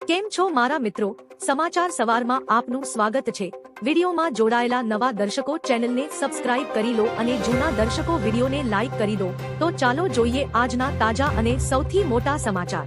કેમ છો મારા મિત્રો? સમાચાર સવારમાં આપનું સ્વાગત છે। વિડીયોમાં જોડાયેલા નવા દર્શકો ચેનલને સબસ્ક્રાઇબ કરી લો અને જૂના દર્શકો વિડીયોને લાઇક કરી દો। તો ચાલો જોઈએ આજના તાજા અને સૌથી મોટા સમાચાર।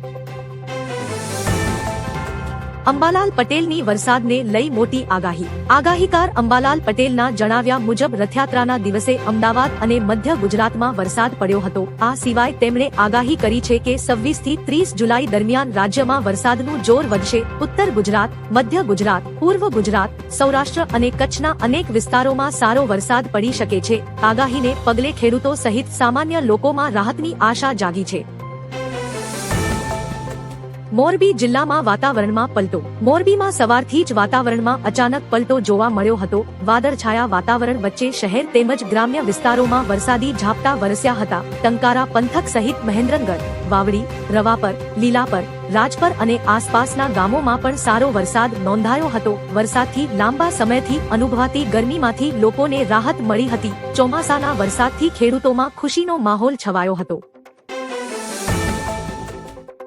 અંબાલાલ પટેલની વરસાદને લઈ મોટી આગાહી। આગાહીકાર અંબાલાલ પટેલના જણાવ્યા મુજબ રથયાત્રાના દિવસે અમદાવાદ અને મધ્ય ગુજરાતમાં વરસાદ પડ્યો હતો। આ સિવાય તેમણે આગાહી કરી છે કે 26 થી 30 જુલાઈ દરમિયાન રાજ્યમાં વરસાદનું જોર વધશે। ઉત્તર ગુજરાત, મધ્ય ગુજરાત, પૂર્વ ગુજરાત, સૌરાષ્ટ્ર અને કચ્છના અનેક વિસ્તારોમાં સારો વરસાદ પડી શકે છે। આગાહીને પગલે ખેડૂતો સહિત સામાન્ય લોકોમાં રાહતની આશા જાગી છે। મોરબી જિલ્લામાં વાતાવરણમાં પલટો। મોરબીમાં સવારથી જ વાતાવરણમાં અચાનક પલટો જોવા મળ્યો હતો। વાદળછાયા વાતાવરણ વચ્ચે શહેર તેમજ ગ્રામ્ય વિસ્તારોમાં વરસાદી ઝાપટા વરસ્યા હતા। ટંકારા પંથક સહિત મહેન્દ્રગઢ, વાવડી, રવાપર, લીલાપર, રાજપર અને આસપાસના ગામોમાં પણ સારો વરસાદ નોંધાયો હતો। વરસાદથી લાંબા સમયથી અનુભવાતી ગરમીમાંથી લોકોને રાહત મળી હતી। ચોમાસાના વરસાદથી ખેડૂતોમાં ખુશીનો માહોલ છવાયો હતો।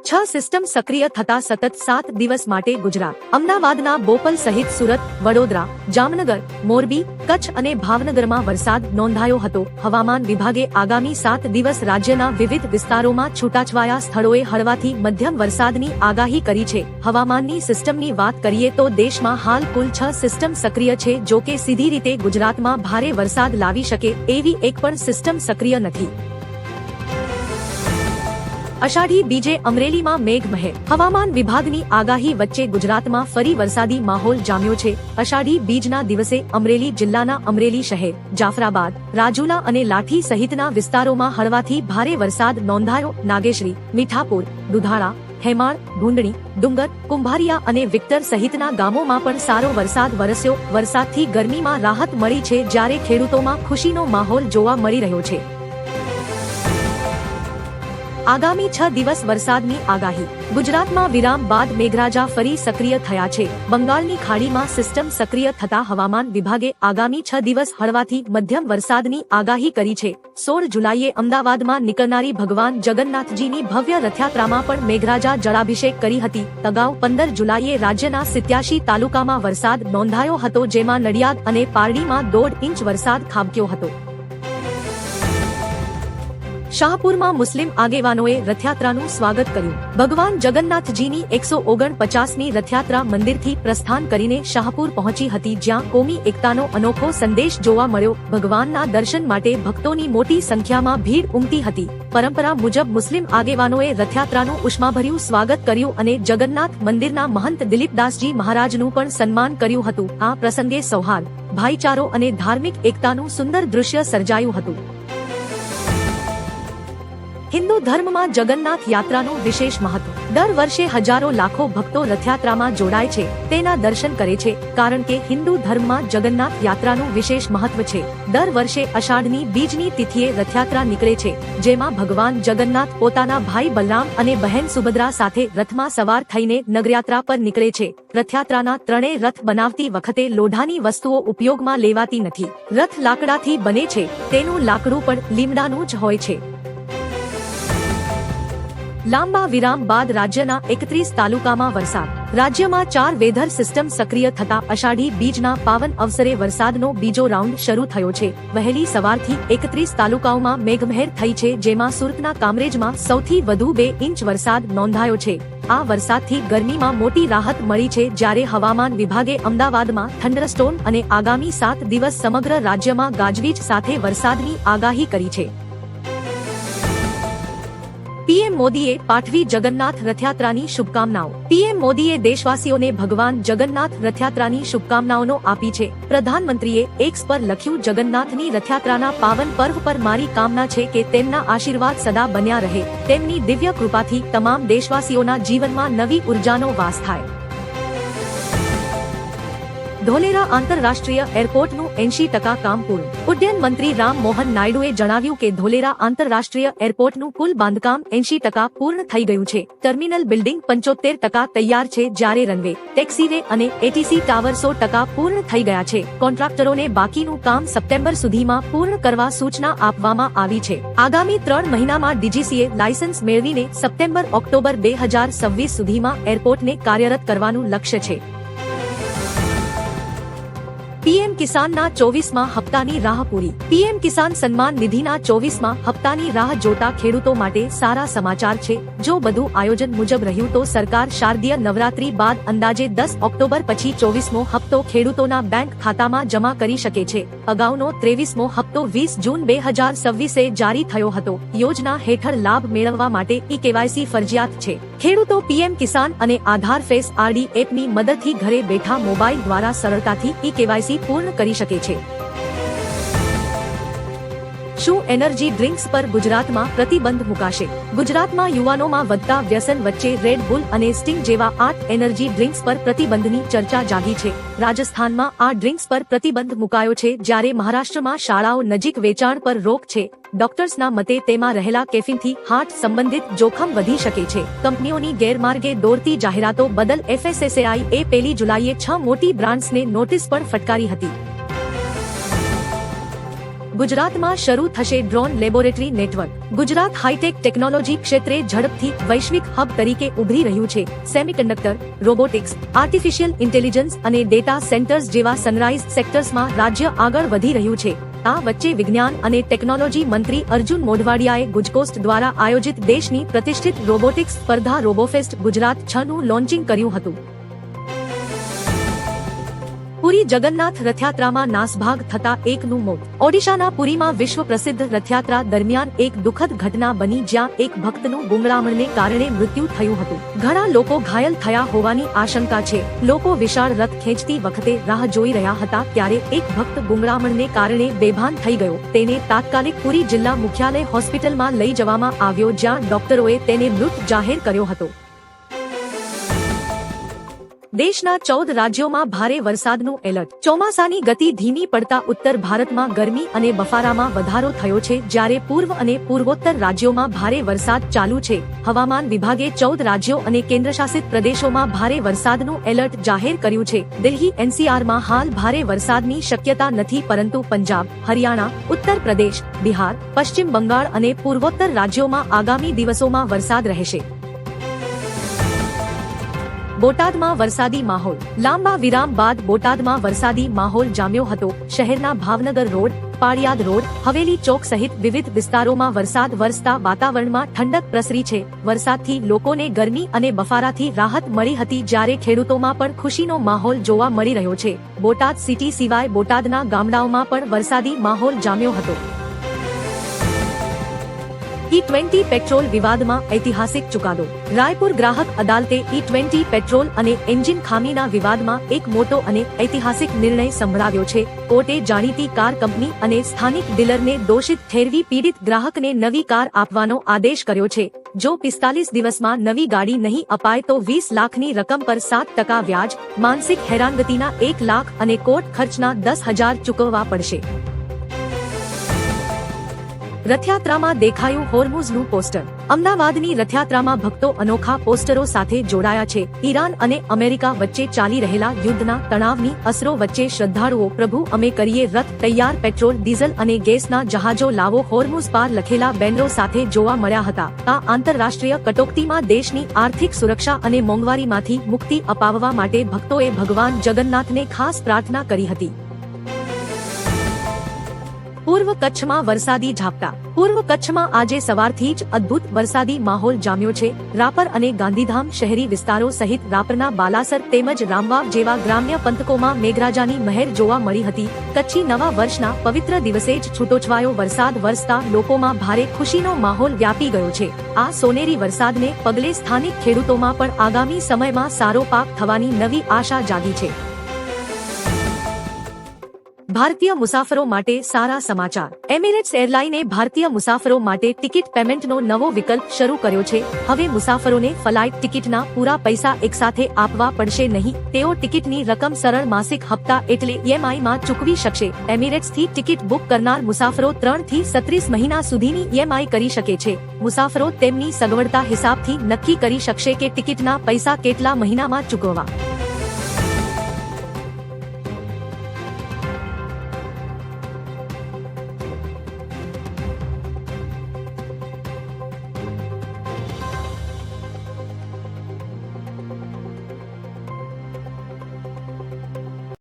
6 સિસ્ટમ સક્રિય થતા સતત 7 દિવસ માટે ગુજરાત, અમદાવાદના બોપલ સહિત સુરત, વડોદરા, જામનગર, મોરબી, કચ્છ અને ભાવનગરમાં વરસાદ નોંધાયો હતો। હવામાન વિભાગે આગામી 7 દિવસ રાજ્યના વિવિધ વિસ્તારોમાં છૂટાછવાયા સ્થળોએ હળવાથી મધ્યમ વરસાદની આગાહી કરી છે। હવામાનની સિસ્ટમની વાત કરીએ તો દેશમાં હાલ કુલ 6 સિસ્ટમ સક્રિય છે। જો કે સીધી રીતે ગુજરાતમાં ભારે વરસાદ લાવી શકે એવી એક પણ સિસ્ટમ સક્રિય નથી। અષાઢી બીજે અમરેલીમાં મેઘમહેર। હવામાન વિભાગની આગાહી વચ્ચે ગુજરાતમાં ફરી વરસાદી માહોલ જામ્યો છે। અષાઢી બીજના દિવસે અમરેલી જિલ્લાના અમરેલી શહેર, જાફરાબાદ, રાજુલા અને લાઠી સહિતના વિસ્તારોમાં હળવાથી ભારે વરસાદ નોંધાયો। નાગેશ્રી, મીઠાપુર, દુધાળા, હેમાળ, ભૂંડણી, ડુંગર, કુંભારિયા અને વિક્ટર સહિતના ગામોમાં પણ સારો વરસાદ વરસ્યો। વરસાદથી ગરમીમાં રાહત મળી છે, જ્યારે ખેડૂતોમાં ખુશીનો માહોલ જોવા મળી રહ્યો છે। આગામી 6 દિવસ વરસાદની આગાહી। ગુજરાતમાં વિરામ બાદ મેઘરાજા ફરી સક્રિય થયા છે। બંગાળની ખાડીમાં સિસ્ટમ સક્રિય થતા હવામાન વિભાગે આગામી 6 દિવસ હળવાથી મધ્યમ વરસાદની આગાહી કરી છે। 16 જુલાઈએ અમદાવાદમાં નીકળનારી ભગવાન જગન્નાથજીની ભવ્ય રથયાત્રામાં પણ મેઘરાજા જળાભિષેક કરી હતી। અગાઉ 15 જુલાઈએ રાજ્યના 87 તાલુકામાં વરસાદ નોંધાયો હતો, જેમાં નડિયાદ અને પારડીમાં 1.5 ઇંચ વરસાદ ખાબક્યો હતો। શાહપુરમાં મુસ્લિમ આગેવાનોએ રથયાત્રાનું સ્વાગત કર્યું। ભગવાન જગન્નાથજીની 149મી રથયાત્રા મંદિરથી પ્રસ્થાન કરીને શાહપુર પહોંચી હતી, જ્યાં કોમી એકતાનો અનોખો સંદેશ જોવા મળ્યો। ભગવાનના દર્શન માટે ભક્તોની મોટી સંખ્યામાં ભીડ ઉમટી હતી। પરંપરા મુજબ મુસ્લિમ આગેવાનોએ રથયાત્રાનું ઉષ્માભર્યું સ્વાગત કર્યું અને જગન્નાથ મંદિરના મહંત દિલીપદાસજી મહારાજનું પણ સન્માન કર્યું હતું। આ પ્રસંગે સૌહાર્દ, ભાઈચારો અને ધાર્મિક એકતાનું સુંદર દૃશ્ય સર્જાયું હતું। હિન્દુ ધર્મમાં જગન્નાથ યાત્રાનું વિશેષ મહત્વ। દર વર્ષે હજારો લાખો ભક્તો રથયાત્રામાં જોડાય છે, તેના દર્શન કરે છે, કારણ કે હિન્દુ ધર્મમાં જગન્નાથ યાત્રાનું વિશેષ મહત્વ છે। દર વર્ષે અષાઢની બીજની તિથિએ રથયાત્રા નીકળે છે, જેમાં ભગવાન જગન્નાથ પોતાના ભાઈ બલરામ અને બહેન સુભદ્રા સાથે રથમાં સવાર થઈને નગરયાત્રા પર નીકળે છે। રથયાત્રાના ત્રણેય રથ બનાવતી વખતે લોઢાની વસ્તુઓ ઉપયોગમાં લેવાતી નથી। રથ લાકડાથી બને છે, તેનું લાકડું પણ લીમડાનું જ હોય છે। લાંબા વિરામ બાદ રાજ્યના 31 તાલુકામાં વરસાદ। રાજ્યમાં 4 વેધર સિસ્ટમ સક્રિય થતા અષાઢી બીજના પાવન અવસરે વરસાદનો બીજો રાઉન્ડ શરૂ થયો છે। વહેલી સવારથી 31 તાલુકાઓમાં મેઘમહેર થઈ છે, જેમાં સુરતના કામરેજમાં સૌથી વધુ 2 ઇંચ વરસાદ નોંધાયો છે। આ વરસાદથી ગરમીમાં મોટી રાહત મળી છે, જ્યારે હવામાન વિભાગે અમદાવાદમાં થંડરસ્ટોર્મ અને આગામી 7 દિવસ સમગ્ર રાજ્યમાં ગાજવીજ સાથે વરસાદની આગાહી કરી છે। પીએમ મોદીએ પાઠવી જગન્નાથ રથયાત્રાની શુભકામનાઓ। પીએમ મોદીએ દેશવાસીઓને ભગવાન જગન્નાથ રથયાત્રાની શુભકામનાઓ આપી છે। પ્રધાનમંત્રીએ એક્સ પર લખ્યું, જગન્નાથની રથયાત્રાના પાવન પર્વ પર મારી કામના છે કે તેમના આશીર્વાદ સદા બન્યા રહે। તેમની દિવ્ય કૃપાથી તમામ દેશવાસીઓના જીવનમાં નવી ઉર્જાનો વાસ થાય। ધોલેરા આંતરરાષ્ટ્રીય એરપોર્ટનું 80% કામ પૂર્ણ. ઉડ્ડયન મંત્રી રામ મોહન નાયડુએ જણાવ્યું કે ધોલેરા આંતરરાષ્ટ્રીય એરપોર્ટનું કુલ બાંધકામ 80% પૂર્ણ થઈ ગયું છે. ટર્મિનલ બિલ્ડિંગ 75% તૈયાર છે, જ્યારે રનવે, ટેક્સીવે અને એટીસી ટાવર 100% પૂર્ણ થઈ ગયા છે. કોન્ટ્રાક્ટરોને બાકીનું કામ સપ્ટેમ્બર સુધીમાં પૂર્ણ કરવા સૂચના આપવામાં આવી છે. આગામી 3 મહિનામાં ડીજીસીએ લાયસન્સ મેળવીને સપ્ટેમ્બર-ઓક્ટોબર 2026 સુધીમાં એરપોર્ટને કાર્યરત કરવાનું લક્ષ્ય છે. પીએમ કિસાનના 24મા હપ્તાની રાહ પૂરી. પીએમ કિસાન સન્માન નિધિના 24મા હપ્તાની રાહ જોતા ખેડૂતો માટે સારા સમાચાર છે. જો બધું આયોજન મુજબ રહ્યું તો સરકાર શારદીય નવરાત્રી બાદ અંદાજે 10 ઓક્ટોબર પછી 24મો હપ્તો ખેડૂતોના બેંક ખાતામાં જમા કરી શકે છે. અગાઉનો 23મો હપ્તો 20 જૂન 2026 જારી થયો હતો. યોજના હેઠળ લાભ મેળવવા માટે ઈ-કેવાયસી ફરજિયાત છે. ખેડૂતો પીએમ કિસાન અને આધાર ફેસ આરડી એપની મદદથી ઘરે બેઠા મોબાઈલ દ્વારા સરળતાથી ઈ-કેવાયસી પૂર્ણ કરી શકે છે. શું એનર્જી ડ્રિંક્સ પર ગુજરાતમાં પ્રતિબંધ મુકાશે? ગુજરાતમાં યુવાનોમાં વધતા વ્યસન વચ્ચે રેડ બુલ અને સ્ટિંગ જેવા 8 એનર્જી ડ્રિંક્સ પર પ્રતિબંધની ચર્ચા જાગી છે. રાજસ્થાનમાં આ ડ્રિંક્સ પર પ્રતિબંધ મુકાયો છે, જ્યારે મહારાષ્ટ્રમાં શાળાઓ નજીક વેચાણ પર રોક છે. ડોક્ટર્સના મતે તેમાં રહેલા કેફીનથી હાર્ટ સંબંધિત જોખમ વધી શકે છે. કંપનીઓની ગેરમાર્ગે દોરતી જાહેરાતો બદલ એફએસએસએઆઈ એ 1 જુલાઈએ 6 મોટી બ્રાન્ડ્સને નોટિસ પણ ફટકારી હતી. ગુજરાતમાં શરૂ થશે drone laboratory network. Gujarat hi tech technology ક્ષેત્રે ઝડપથી વૈશ્વિક હબ તરીકે ઉભરી રહ્યું છે. સેમિકન્ડક્ટર, રોબોટિક્સ, આર્ટિફિશિયલ ઇન્ટેલિજન્સ અને ડેટા સેન્ટર્સ જેવા સનરાઇઝ સેક્ટર્સમાં રાજ્ય આગળ વધી રહ્યું છે. આ વચ્ચે વિજ્ઞાન અને ટેકનોલોજી મંત્રી અર્જુન મોઢવાડિયાએ ગુજકોસ્ટ દ્વારા આયોજિત દેશની પ્રતિષ્ઠિત રોબોટિક્સ સ્પર્ધા રોબોફેસ્ટ ગુજરાત 6નું લોન્ચિંગ કર્યું હતું. પુરી જગન્નાથ રથયાત્રામાં નાસભાગ થતા એકનું મોત. ઓડિશાના પુરીમાં વિશ્વ પ્રસિદ્ધ રથયાત્રા દરમિયાન એક દુઃખદ ઘટના બની, જ્યાં એક ભક્તનું ગુંગળામણને કારણે મૃત્યુ થયું હતું. ઘણા લોકો ઘાયલ થયા હોવાની આશંકા છે. લોકો વિશાળ રથ ખેંચતી વખતે રાહ જોઈ રહ્યા હતા, ત્યારે એક ભક્ત ગુંગળામણને કારણે બેભાન થઈ ગયો. તેને તાત્કાલિક પુરી જિલ્લા મુખ્યાલય હોસ્પિટલમાં લઈ જવામાં આવ્યો, જ્યાં ડોક્ટરોએ તેને મૃત જાહેર કર્યો હતો. દેશના 14 રાજ્યોમાં ભારે વરસાદનું એલર્ટ. ચોમાસાની ગતિ ધીમી પડતા ઉત્તર ભારતમાં ગરમી અને બફારામાં વધારો થયો છે, જ્યારે પૂર્વ અને પૂર્વોત્તર રાજ્યોમાં ભારે વરસાદ ચાલુ છે. હવામાન વિભાગે 14 રાજ્યો અને કેન્દ્રશાસિત પ્રદેશોમાં ભારે વરસાદનું એલર્ટ જાહેર કર્યું છે. દિલ્હી એનસીઆરમાં હાલ ભારે વરસાદની શક્યતા નથી, પરંતુ પંજાબ, હરિયાણા, ઉત્તર પ્રદેશ, બિહાર, પશ્ચિમ બંગાળ અને પૂર્વોત્તર રાજ્યોમાં આગામી દિવસોમાં વરસાદ રહેશે. બોટાદમાં વરસાદી માહોલ. લાંબા વિરામ બાદ બોટાદમાં વરસાદી માહોલ જામ્યો હતો. શહેરના ભાવનગર રોડ, પાળિયાદ રોડ, હવેલી ચોક સહિત વિવિધ વિસ્તારોમાં વરસાદ વરસતા વાતાવરણમાં ઠંડક પ્રસરી છે. વરસાદથી લોકોને ગરમી અને બફારાથી રાહત મળી હતી, જ્યારે ખેડૂતોમાં પણ ખુશીનો માહોલ જોવા મળી રહ્યો છે. બોટાદ સિટી સિવાય બોટાદના ગામડાઓમાં પણ વરસાદી માહોલ જામ્યો હતો. ઈ-20 પેટ્રોલ વિવાદમાં ઐતિહાસિક ચુકાદો. રાયપુર ગ્રાહક અદાલતે ઈ-20 પેટ્રોલ અને એન્જિન ખામીના વિવાદમાં એક મોટો અને ઐતિહાસિક નિર્ણય સંભળાવ્યો છે. કોર્ટે જાણીતી કાર કંપની અને સ્થાનિક ડીલરને દોષિત ઠેરવી પીડિત ગ્રાહકને નવી કાર આપવાનો આદેશ કર્યો છે. જો 45 દિવસમાં નવી ગાડી નહીં અપાય તો 20 લાખની રકમ પર 7% વ્યાજ, માનસિક હેરાનગતિના 1 લાખ અને કોર્ટ ખર્ચના 10,000 ચૂકવવા પડશે. રથયાત્રામાં દેખાયું હોર્મુઝનું પોસ્ટર. અમદાવાદની રથયાત્રામાં ભક્તો અનોખા પોસ્ટરો સાથે જોડાયા છે. ઈરાન અને અમેરિકા વચ્ચે ચાલી રહેલા યુદ્ધના તણાવની અસરો વચ્ચે શ્રદ્ધાળુઓ પ્રભુ અમે કરીએ રથ તૈયાર, પેટ્રોલ, ડીઝલ અને ગેસના જહાજો લાવો હોર્મુઝ પાર લખેલા બેનરો સાથે જોવા મળ્યા હતા. આ આંતરરાષ્ટ્રીય કટોકટીમાં દેશની આર્થિક સુરક્ષા અને મોંઘવારીમાંથી મુક્તિ અપાવવા માટે ભક્તોએ ભગવાન જગન્નાથને ખાસ પ્રાર્થના કરી હતી. પૂર્વ કચ્છમાં વરસાદી ઝાપટા. પૂર્વ કચ્છમાં આજે સવારથી જ અદ્ભુત વરસાદી માહોલ જામ્યો છે. રાપર અને ગાંધીધામ શહેરી વિસ્તારો સહિત રાપરના બાલાસર તેમજ રામવાવ જેવા ગ્રામ્ય પંથકોમાં મેઘરાજાની મહેર જોવા મળી હતી. કચ્છી નવા વર્ષના પવિત્ર દિવસે જ છૂટોછવાયો વરસાદ વરસતા લોકોમાં ભારે ખુશીનો માહોલ વ્યાપી ગયો છે. આ સોનેરી વરસાદને પગલે સ્થાનિક ખેડૂતોમાં પણ આગામી સમયમાં સારો પાક થવાની નવી આશા જાગી છે. ભારતીય મુસાફરો માટે સારા સમાચાર. એમિરેટ્સ એરલાઇને ભારતીય મુસાફરો માટે ટિકિટ પેમેન્ટનો નવો વિકલ્પ શરૂ કર્યો છે. હવે મુસાફરોને ફ્લાઇટ ટિકિટના પૂરા પૈસા એકસાથે આપવા પડશે નહીં. તેઓ ટિકિટની રકમ સરળ માસિક હપ્તા એટલે EMI માં ચૂકવી શકશે. એમિરેટ્સથી ટિકિટ બુક કરનાર મુસાફરો 3 થી 36 મહિના સુધીની EMI કરી શકે છે. મુસાફરો તેમની સગવડતા હિસાબથી નક્કી કરી શકશે કે ટિકિટના પૈસા કેટલા મહિનામાં ચૂકવવા.